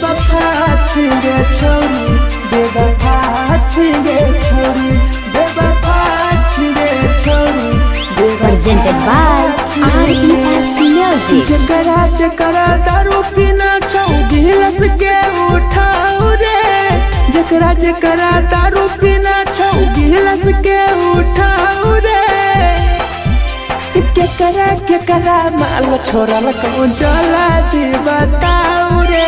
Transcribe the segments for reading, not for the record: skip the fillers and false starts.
बेवफा छिगे छोरी बेवफा छिगे छोरी बेवफा छिगे छोरी Presented by RES Music. जकरा जकरा दारू पीना छौ गिलास के उठाओ रे जकरा जकरा दारू पीना छौ गिलास के उठाओ रे केकरा माल छोरा लको जला दी बताओ रे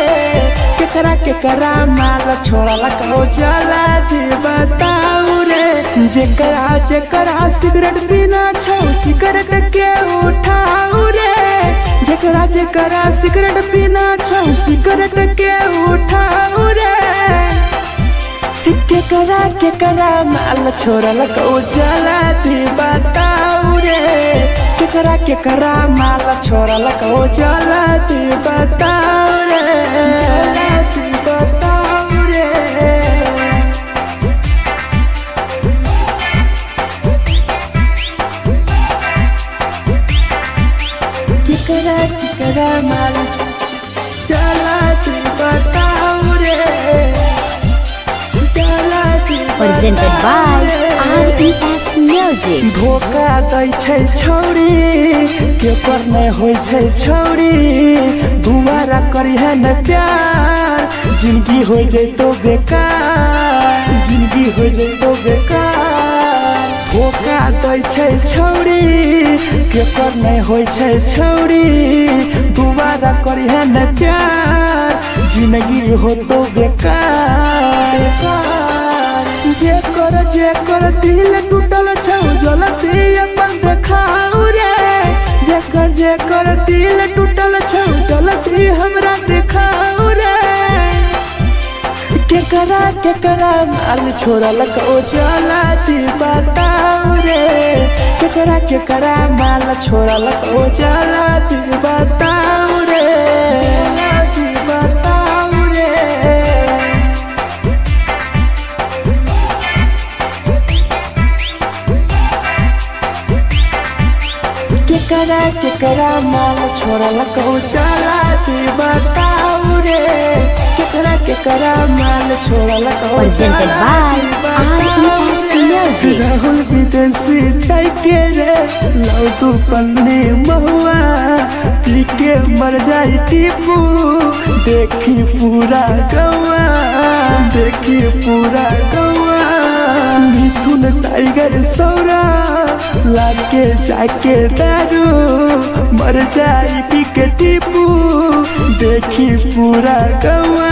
केकरा माल छोरा लको जला दी बताओ रे जकरा जकरा सिगरेट पीना छौ सिगरेट के उठाओ रे जकरा जकरा सिगरेट पीना छौ सिगरेट के उठाओ रे केकरा माल छोरा लको जला दी बताओ रे केकरा माल छोरा लको जला दी बताओ रे जला दी बताओ रे केकरा माल जला दी बताओ रे जला दी Presented by RES Music. धोखा दै छै छौरी के पर नै होय छै छौरी दुबारा करी है न प्यार जिंदगी हो जैतो बेकार जिंदगी हो जैतो बेकार धोखा दै छै छौरी के पर नै होय छै छौरी दुबारा करी है न प्यार जिंदगी हो तो बेकार जेकर दिल टूटल छौ जलती अपन देखाओ रे जेकर दिल टूटल छौ जलती हमरा देखाओ रे केकरा माल छोरा लको जलती बताओ रे केकरा माल छोरा लको जलती बताओ रे जलती बताओ रे केकरा माल छोरा लको जला दी बताओ रे केकरा माल छोरा लको Presented by RES Music. Rahul विदेशी छै के रे लौ तू पन्नी महुआ पी के मर जाई टीपू देखी पूरा गौआ देखी पूरा गौआ मिथुन टाइगर सौरा लाके जाके दारू मर जाई पी के टीपू देखी पूरा गौआ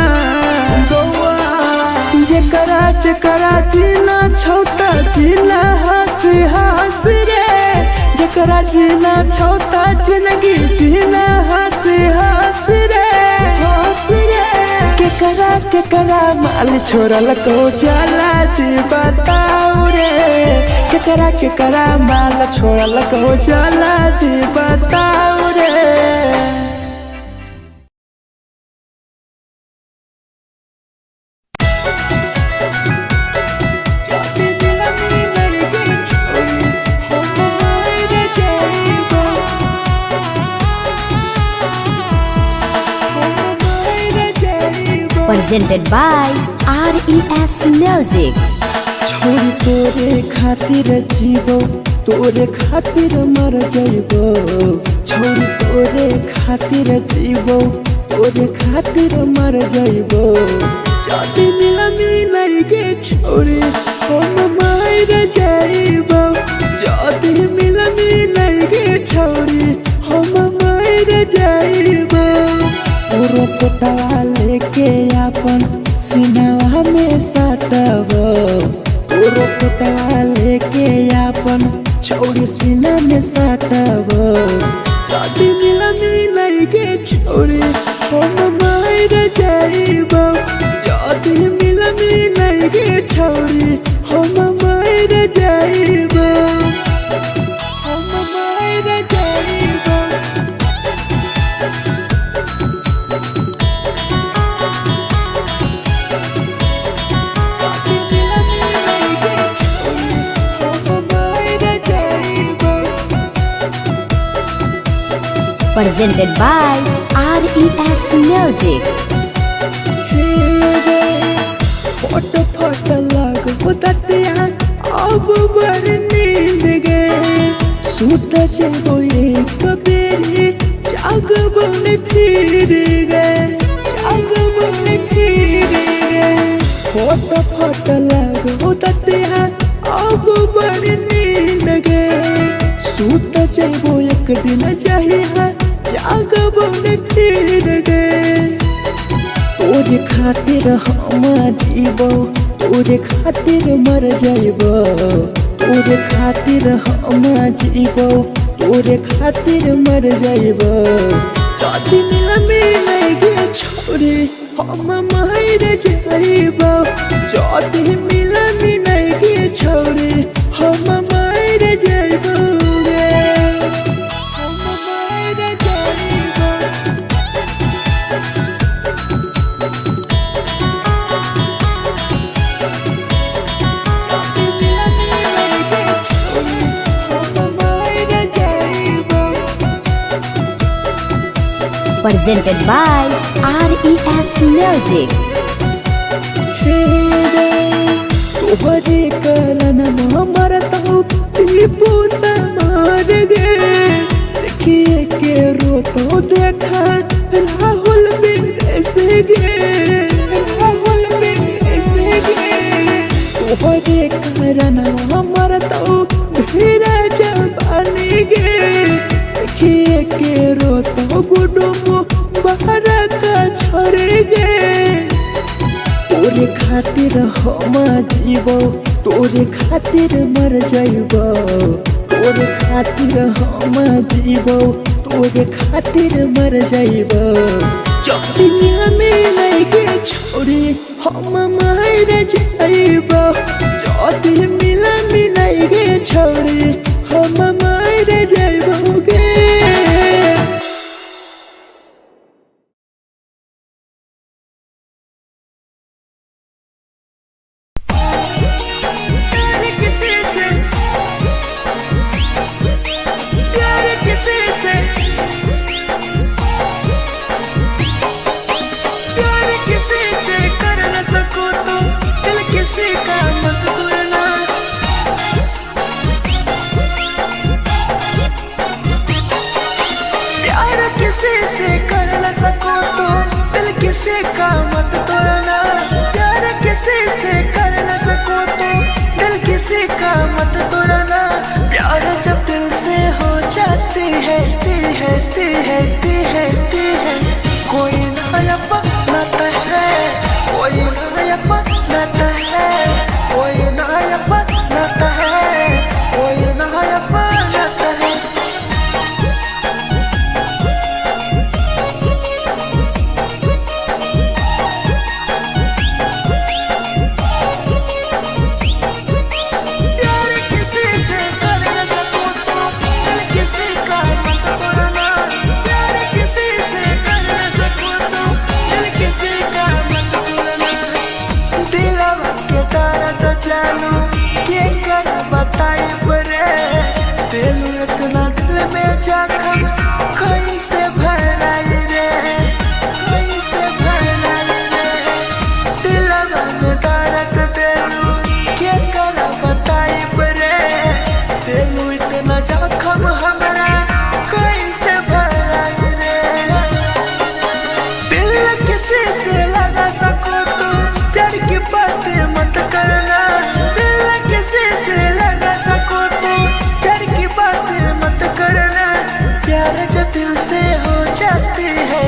जकरा जीना छौता जीना हंस रे जकरा जीना छौता जिंदगी जीना हंस रे केकरा माल छोरा लको जला दी बताओ रे केकरा माल छोरा लको जला दी बताओ रे Presented by RES Music. छोरी तोरे खातिर जीवो तोरे खातिर मर जाइबो छोरी तोरे खातिर जीवो तोरे खातिर मर जाइबो जाति मिलनी नहीं गे छोरी हम मर जाइबो जाति मिलनी नहीं गे छोरी हम मर जाइबो पूरा कोटवा लेके अपन सीनावा में साटबो पूरा कोटवा लेके अपन छोरी सीना में साटबो जाति मिलनी नहीं गे छोरी हम मर जाइबो जाति मिलनी नहीं गे छोरी हम मर जाइबो हम मर जाइबो Presented by RES Music. फट फट लागो ततिया अब बड़ी नींद गे सूत जइबो एक दिन चाहिए जागबो न फिर गे तोरे खातिर हम जीबो तोरे खातिर मर जाइबो तोरे खातिर हम जीबो तोरे खातिर मर जाइबो जदी मिले गे छोरी हम मार जाइबो जदी मिले गे छोरी हम मार जाइबो गे हम मार जाइबो Presented by RES Music. तोहरे कारण मरता हूँ टीपू समार गे देखिए के रोतो देखा राहुल विदेश गे राहुल विदेश गे तोहरे कारण मरता हूँ धीरे जवानी गे देखिए के रोतो गुडुमो बाहर का छोड़ गे तोरे खातिर हम जीबो तोरे खातिर मर जाइबो तोरे खातिर हम जीबो तोरे खातिर मर जाइबो दुनिया में लगे छोड़ी हम मार जाइबो जदी मिले गे छोड़ी हम मार जाइबो गे किसी का मत तोड़ना प्यार किसी से कर न सको तो दिल किसी का मत तोड़ना प्यार जब दिल से हो जाती है कोई नया बनाता है कोई नया बनाता है कोई नया बनाता है कोई नया बनाता है इतना दिल में जखम कैसे भराई रे कैसे भराई रे दिलवा में दर्द देलू के कर बताई रे देलू इतना जखम हमरा कैसे भराई रे दिल किसी से लगा सको तो प्यार की बातें मत करना दिल किसी से लगा सको तो प्यार की बातें मत करना प्यार जो दिल से हो जाती है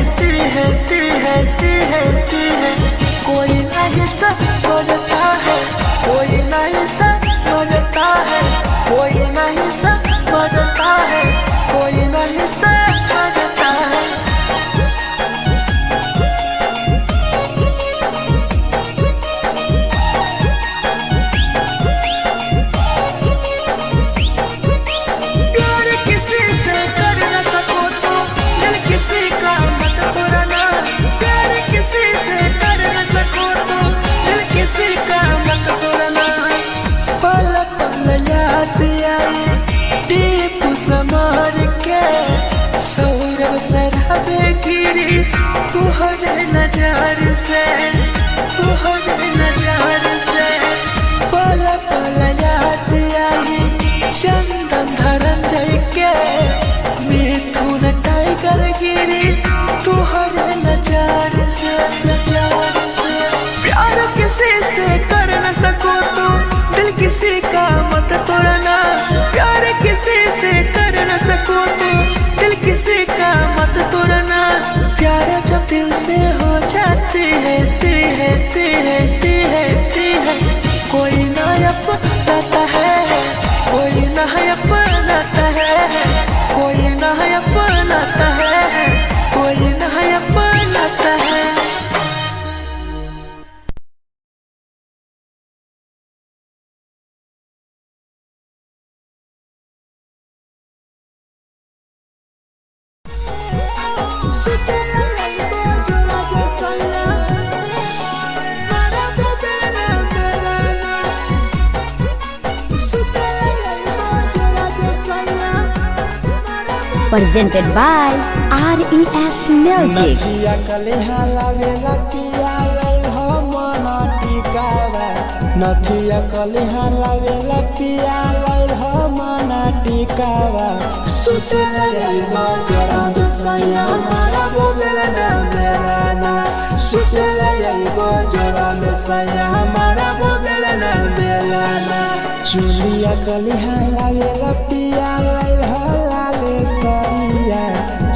कोई नहीं समझता है कोई नहीं समझता है कोई नहीं समझता है कोई नहीं समझता है समार के सौरव सरहबे गिरी तुहरे नजर से पल पल याद आई चंदन धरंजय के मिथुन टाइगर गिरी तुहरे नजर से प्यार किसी से किसी का मत तोड़ना, प्यार किसी से कर न सको तो दिल किसी का मत तोड़ना। प्यार जब दिल से हो जाती है कोई ना अपनाता है, कोई ना अपनाता है, कोई ना अपनाता है, कोई ना अपनाता है। Presented by RES Music. नथिया कलिहा लावेला पिया लल हो मना टिकावा, नथिया कलिहा लावेला पिया लल हो मना टिकावा। सुतला यलमा जरा दुसैया मारा बोलेला ना मेरा ना, सुतला यलमा जरा दुसैया मारा बोलेला ना मेरा ना। चुलिया कलिहा लावेला पिया लल हो लाले सरिया,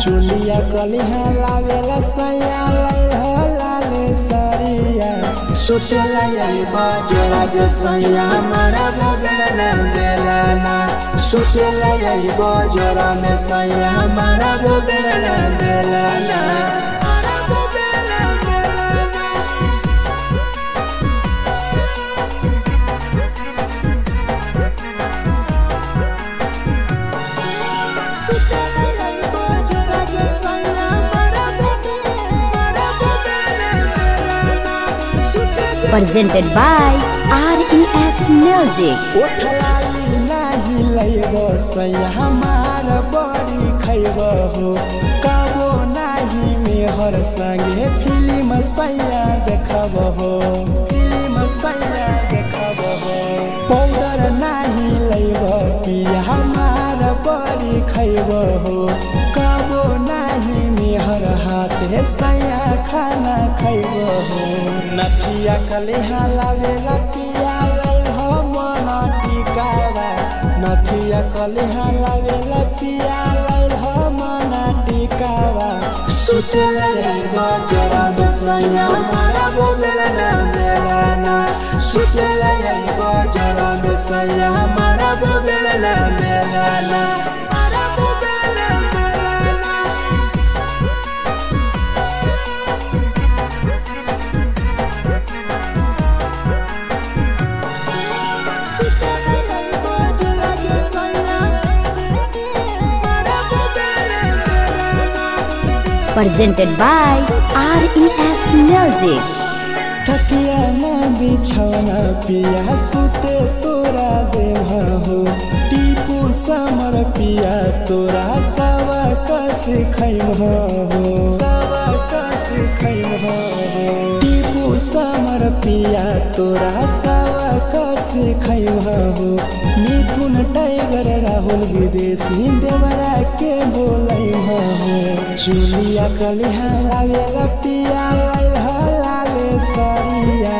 चुलिया कलिहा लावेला सैया लल हो लाले सरिया। सुतला यलमा जरा दुसैया मारा बोलेला ना मेरा ना, सुतला यलमा जरा में सैया मारा बोलेला ना मेरा ना। Presented by RES Music. उठलाली नाही लैबो सैया हमार बड़ी खैबो हो, कबो नाही मेहर संगे फिल्म सैया देखबो हो, फिल्म सैया देखबो हो। पाउडर नाही लैबो पिया हमार बड़ी खैबो हो, कबो नाही मेहर हाथे सैया खाना खैबो हो। नथिया कलिहा लावेला पिया लल हो मना टिकावा, नथिया कलिहा लावेला पिया लल हो मना टिकावा। सुतला यलमा जरा दुसैया मारा बोलेला ना मेरा ना, सुतला यलमा जरा दुसैया मारा बोलेला ना मेरा ना। Presented by RES Music. थकिया ना बिछौना पिया सुते तोरा देवा हो, टीपू समर पिया तोरा सवा कस खैम हो, सवा कस खैम हो। टीपू समर पिया तोरा सवा कस खैम हो। मिथुन टाइगर राहुल विदेशी देवरा के बोलै हो। चुलिया कलिहा लावेला पिया लल हो लाले सरिया,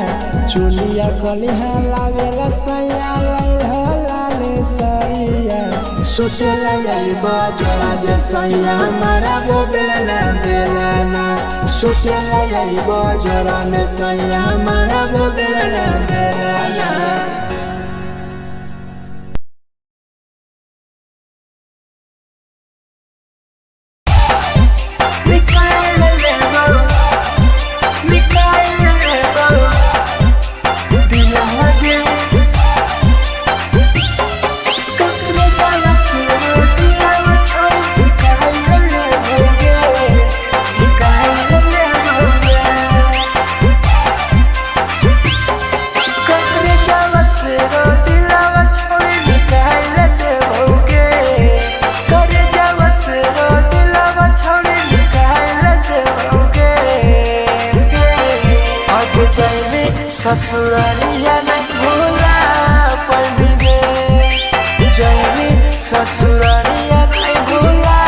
चुलिया कलिहा लावेला सैया लल हो लाले सरिया। सुतला यलमा जरा दुसैया मारा बोलेला ना मेरा ना, सुतला यलमा जरा में सैया मारा बोलेला ना मेरा ना। ससुरालिया नहीं भूला पड़ेंगे, जैनी ससुरालिया नहीं भूला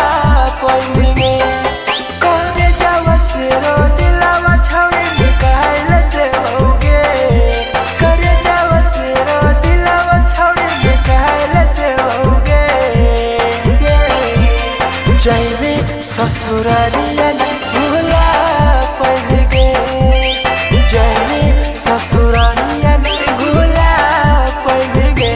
पड़ेंगे। करे जावा से रो दिलावा छावे निकाल देओगे, करे जावा से रो दिलावा ससुरारिया भूला पड़ गे जाने ससुरारिया भूला पड़ गे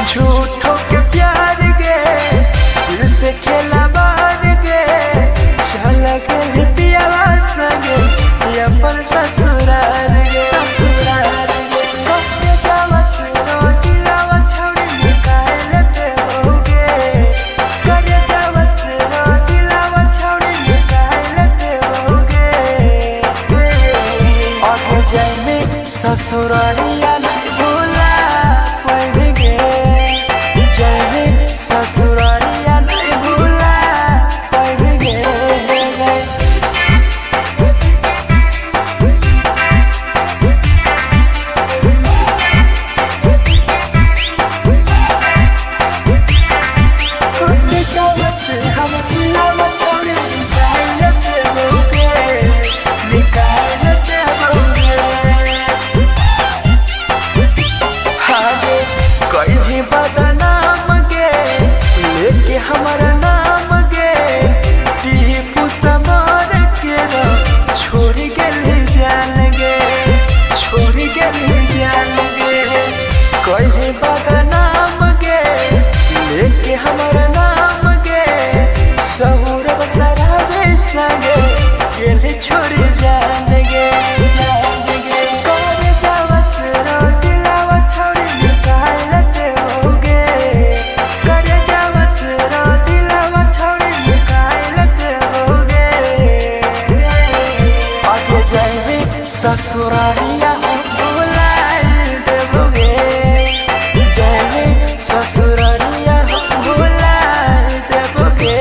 झूठों के प्यार गे दिल से खेला बार गे चल के पियावा संगे अपन ससुराल गे ससुराल गे कटे जावा सुनो दिलावा छोड़ी निकाल लेते होगे करे जावा सुनो दिलावा छोड़ी निकाल लेते होगे आगे जाने ससुरालिया भूला पड़ गे ससुरालिया भूला पड़ गे बदनाम गे लेके हमारा नाम गे टीपू समार के छोड़ गेल जान गे छोड़ गेल जान गे कहीं बदनाम गे लेके हमारा नाम गे सहुर सराबे संगे गेल छोड़ जान गे ससुरालिया भूला देबोगे जाने ससुरालिया भूला देबोगे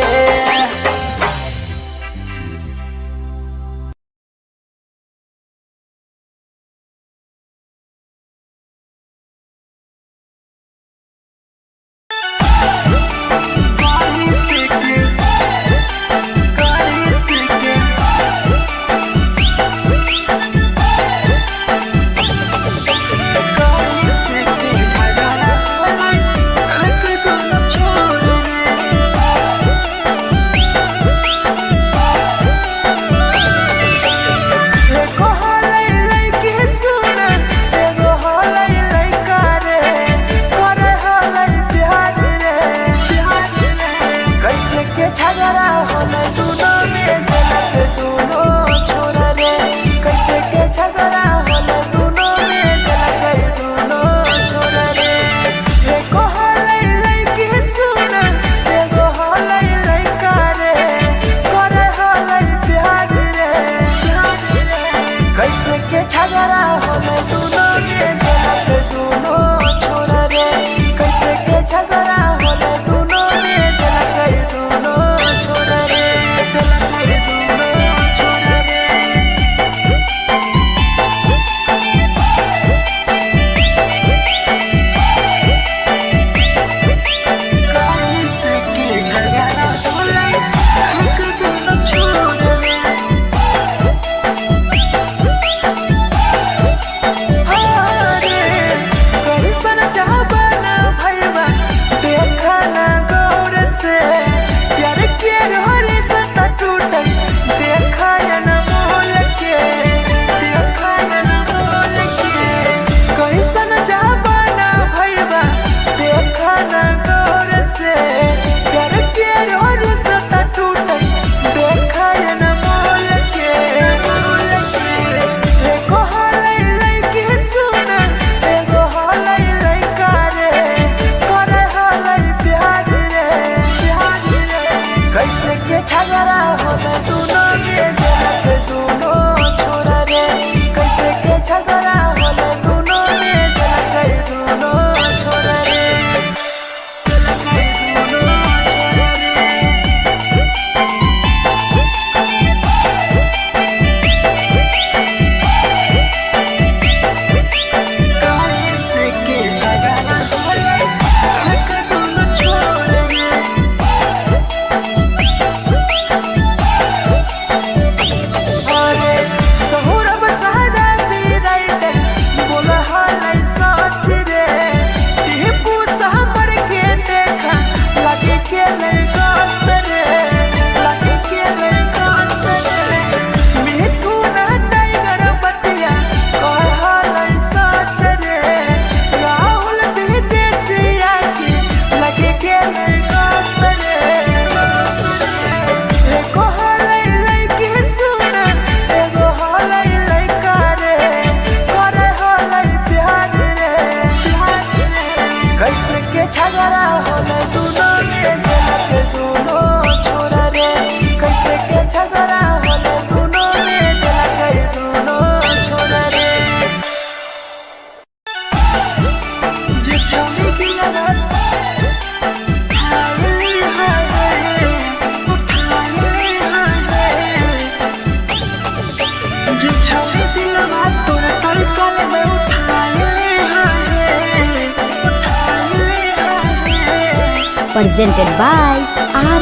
presented by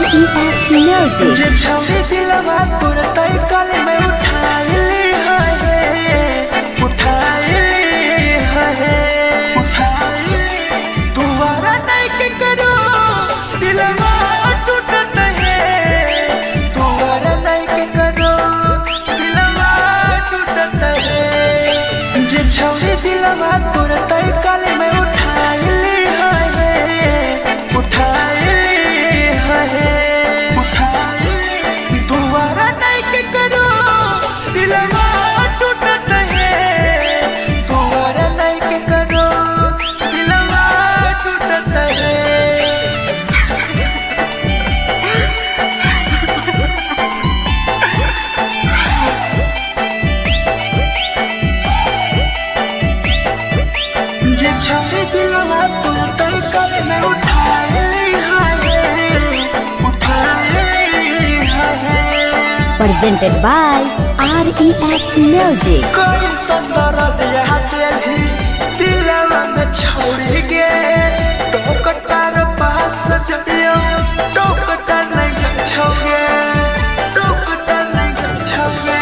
RES Music. जे छौरी दिलवा तोर तई कल में उठाइली है दुबारा नहीं के करो दिलवा टूटत है दुबारा नहीं के करो दिलवा टूटत है जे छौरी दिलवा तोर तई कल में उठाइली है दुबारा नहीं के करो दिलवा टूटत है दुबारा नहीं के करो दिलवा टूटत है जे छवि दिलवा तुम तई कर में उठाइली है Presented by RES Music. कोई संदर दिया तेरी दिलवा में छोड़ गे टोकटार पास जइयो टोकटार नहीं छोगे टोकटार नहीं छोगे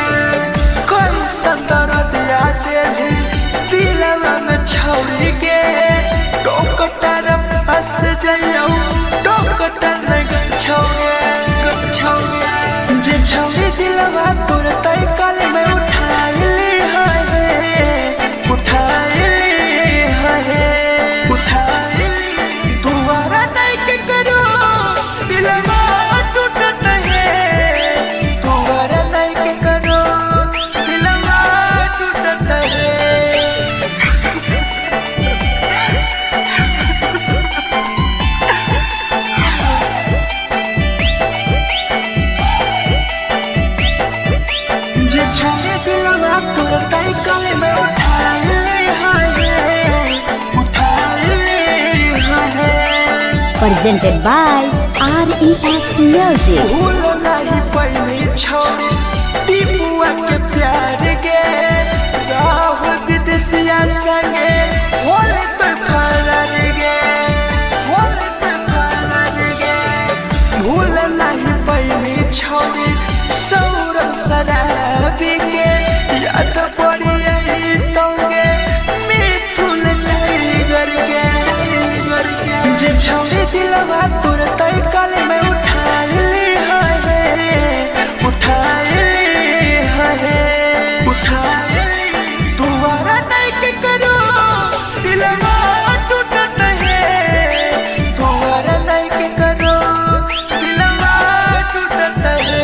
कोई संदर दिया तेरी दिलवा में छोड़ गे टोकटार पास जइयो टोकटार नहीं छोगे जे छौरी दिलवा तोर तई कल में उठाइली है दुबारा नहीं के करो दिलवा टूटत है दुबारा नहीं के करो दिलवा टूटत है जे छौरी दिलवा तोर तई कल में उठाइली है Presented by RES Music. भूल नहीं पहली छोड़ी टीपुआ के प्यार गे राहुल विदेशिया संगे होले तो फरार गे भूल नहीं पहली छोड़ी सौरभ शराबी के याद पड़ी यही तोगे मिथुन नहीं करके जे छौरी दिलवा तोर तई कल में उठाइली है दुबारा नहीं के करो दिलवा टूटत है दुबारा नहीं के करो दिलवा टूटत है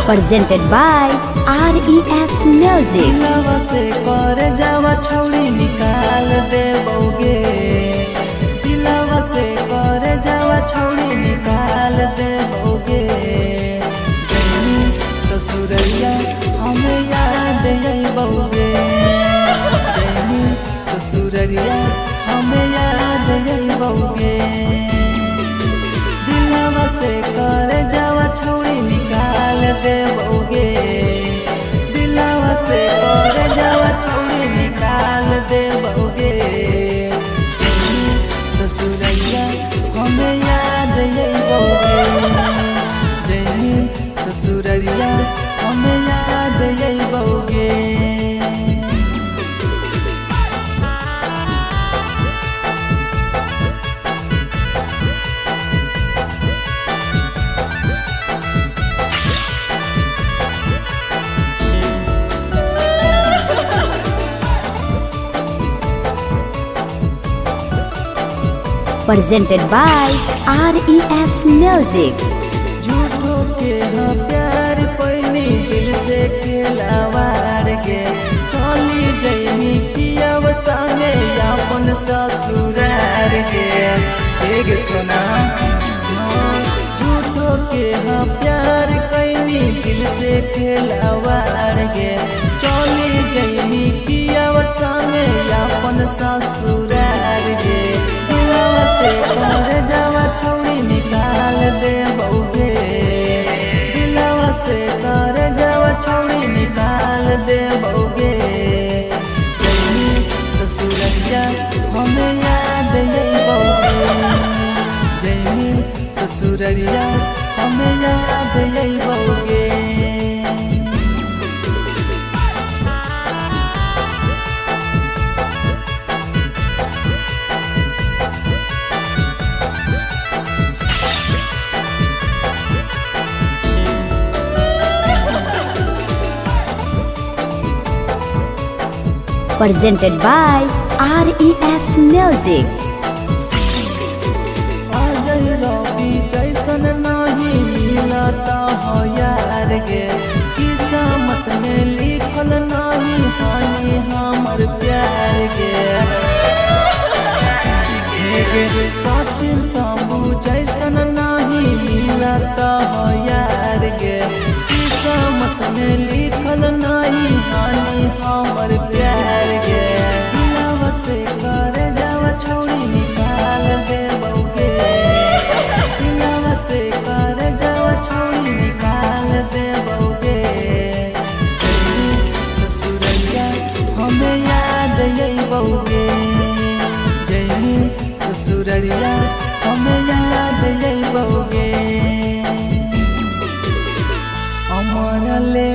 Presented by RES Music. दिलवा से कर जावा छौरी निकाल देबोगे दिलवा से कर जावा छौरी निकाल देबोगे जैनी ससुरैया हमें याद अइबोगे जैनी ससुरैया हमें याद अइबोगे दिलवा से कर जावा छौरी निकाल देबोगे दिलवा से कर जावा छौरी निकाल देबोगे ससुरैया हमें याद अइबोगे जैनी ससुरैया हमें याद अइबोगे presented by RES Music. झूठो के हाँ प्यार पैनी दिल से खिलावार के चली जैनी किया संगे अपन ससुरार के एक सुना झूठो के हाँ प्यार कैनी दिल से खिलावार के चली जैनी किया संगे अपन ससुरार के दिलवा से कर जावा छौड़ी निकाल दे बउगे दिलवा से कर जावा छौड़ी निकाल दे बउगे जैनी ससुरैया हमें याद यही बउगे जैनी ससुरैया हमें याद यही बउगे Presented by RES Music. Ajay रवि जैसन नहीं मिलता हो यार गे किस्मत में लिखल नहीं हानि हमर प्यार गे सचिन शंभू जैसन नहीं मिलता हो यार गे किस्मत में लिखल नहीं हानि हमर प्यार गे दिलवा से कर जावा छौड़ी निकाल दे बउगे दिलवा से कर जावा छौड़ी निकाल दे बउगे ससुरैया हमें याद यही बउगे जैनी ससुरैया हमें याद यही बउगे अमर ले